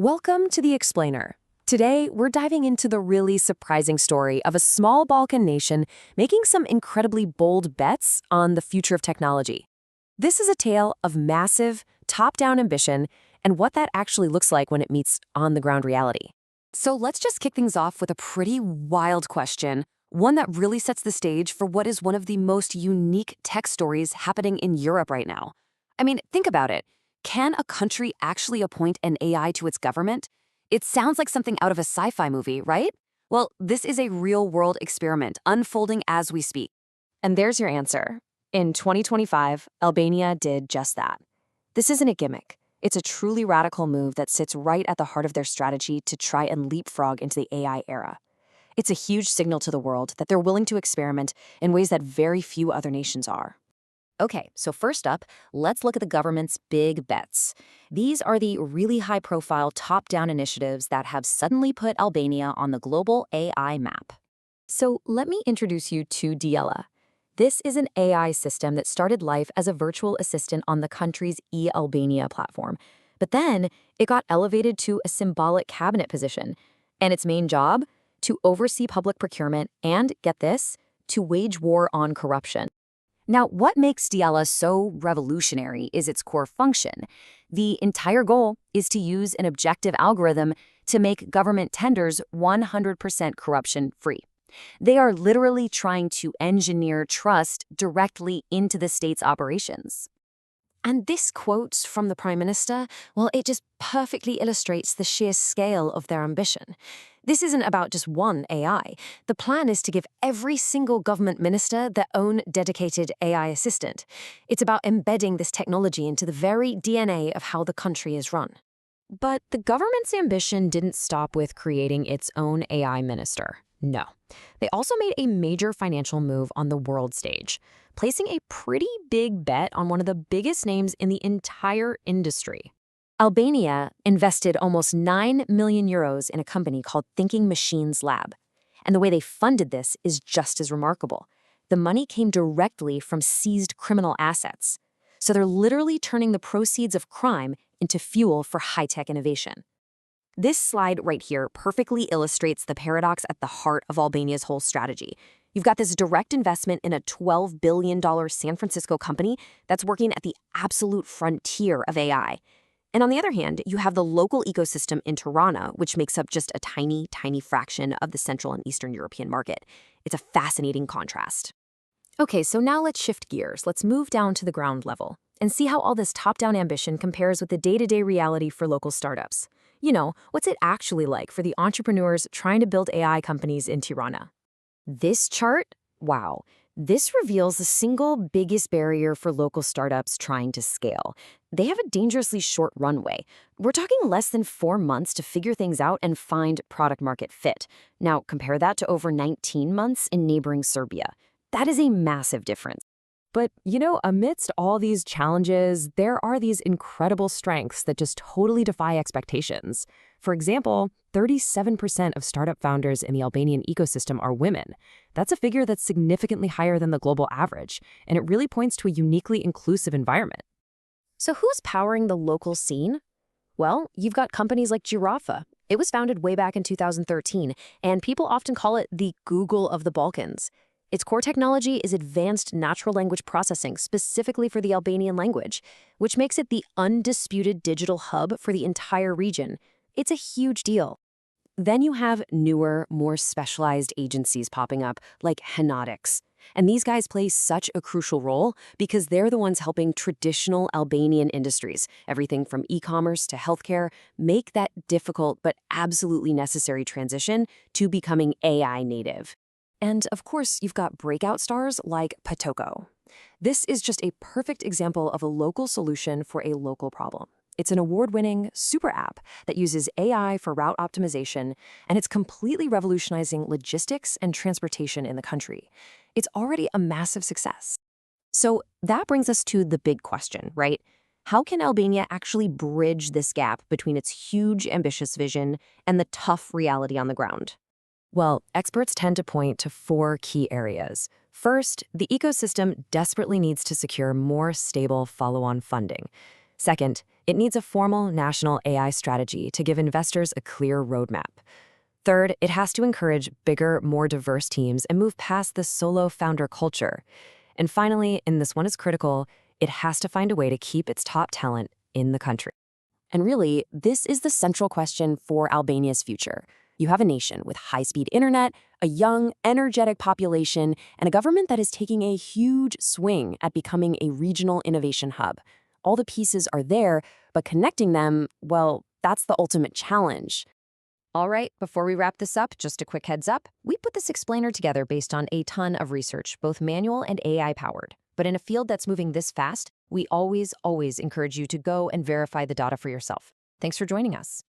Welcome to The Explainer. Today, we're diving into the really surprising story of a small Balkan nation making some incredibly bold bets on the future of technology. This is a tale of massive, top-down ambition and what that actually looks like when it meets on-the-ground reality. So let's just kick things off with a pretty wild question, one that really sets the stage for what is one of the most unique tech stories happening in Europe right now. I mean, think about it. Can a country actually appoint an AI to its government? It sounds like something out of a sci-fi movie, right? Well, this is a real-world experiment unfolding as we speak. And there's your answer. In 2025, Albania did just that. This isn't a gimmick. It's a truly radical move that sits right at the heart of their strategy to try and leapfrog into the AI era. It's a huge signal to the world that they're willing to experiment in ways that very few other nations are. Okay, so first up, let's look at the government's big bets. These are the really high-profile top-down initiatives that have suddenly put Albania on the global AI map. So let me introduce you to Diella. This is an AI system that started life as a virtual assistant on the country's e-Albania platform. But then it got elevated to a symbolic cabinet position. And its main job? To oversee public procurement and, get this, to wage war on corruption. Now, what makes Diella so revolutionary is its core function. The entire goal is to use an objective algorithm to make government tenders 100% corruption-free. They are literally trying to engineer trust directly into the state's operations. And this quote from the Prime Minister, well, it just perfectly illustrates the sheer scale of their ambition. This isn't about just one AI. The plan is to give every single government minister their own dedicated AI assistant. It's about embedding this technology into the very DNA of how the country is run. But the government's ambition didn't stop with creating its own AI minister. No. They also made a major financial move on the world stage, placing a pretty big bet on one of the biggest names in the entire industry. Albania invested almost 9 million euros in a company called Thinking Machines Lab. And the way they funded this is just as remarkable. The money came directly from seized criminal assets. So they're literally turning the proceeds of crime into fuel for high-tech innovation. This slide right here perfectly illustrates the paradox at the heart of Albania's whole strategy. You've got this direct investment in a $12 billion San Francisco company that's working at the absolute frontier of AI. And on the other hand, you have the local ecosystem in Tirana, which makes up just a tiny, tiny fraction of the Central and Eastern European market. It's a fascinating contrast. Okay, so now let's shift gears. Let's move down to the ground level and see how all this top-down ambition compares with the day-to-day reality for local startups. You know, what's it actually like for the entrepreneurs trying to build AI companies in Tirana? This chart? Wow. This reveals the single biggest barrier for local startups trying to scale. They have a dangerously short runway. We're talking less than 4 months to figure things out and find product-market fit. Now, compare that to over 19 months in neighboring Serbia. That is a massive difference. But, you know, amidst all these challenges, there are these incredible strengths that just totally defy expectations. For example, 37% of startup founders in the Albanian ecosystem are women. That's a figure that's significantly higher than the global average, and it really points to a uniquely inclusive environment. So who's powering the local scene? Well, you've got companies like Gjirafa. It was founded way back in 2013, and people often call it the Google of the Balkans. Its core technology is advanced natural language processing specifically for the Albanian language, which makes it the undisputed digital hub for the entire region. It's a huge deal. Then you have newer, more specialized agencies popping up, like Henotics. And these guys play such a crucial role because they're the ones helping traditional Albanian industries, everything from e-commerce to healthcare, make that difficult but absolutely necessary transition to becoming AI native. And of course, you've got breakout stars like Patoko. This is just a perfect example of a local solution for a local problem. It's an award-winning super app that uses AI for route optimization, and it's completely revolutionizing logistics and transportation in the country. It's already a massive success. So that brings us to the big question, right? How can Albania actually bridge this gap between its huge, ambitious vision and the tough reality on the ground? Well, experts tend to point to 4 key areas. First, the ecosystem desperately needs to secure more stable follow-on funding. Second, it needs a formal national AI strategy to give investors a clear roadmap. Third, it has to encourage bigger, more diverse teams and move past the solo founder culture. And finally, and this one is critical, it has to find a way to keep its top talent in the country. And really, this is the central question for Albania's future. You have a nation with high-speed internet, a young, energetic population, and a government that is taking a huge swing at becoming a regional innovation hub. All the pieces are there, but connecting them, well, that's the ultimate challenge. All right, before we wrap this up, just a quick heads up. We put this explainer together based on a ton of research, both manual and AI-powered. But in a field that's moving this fast, we always encourage you to go and verify the data for yourself. Thanks for joining us.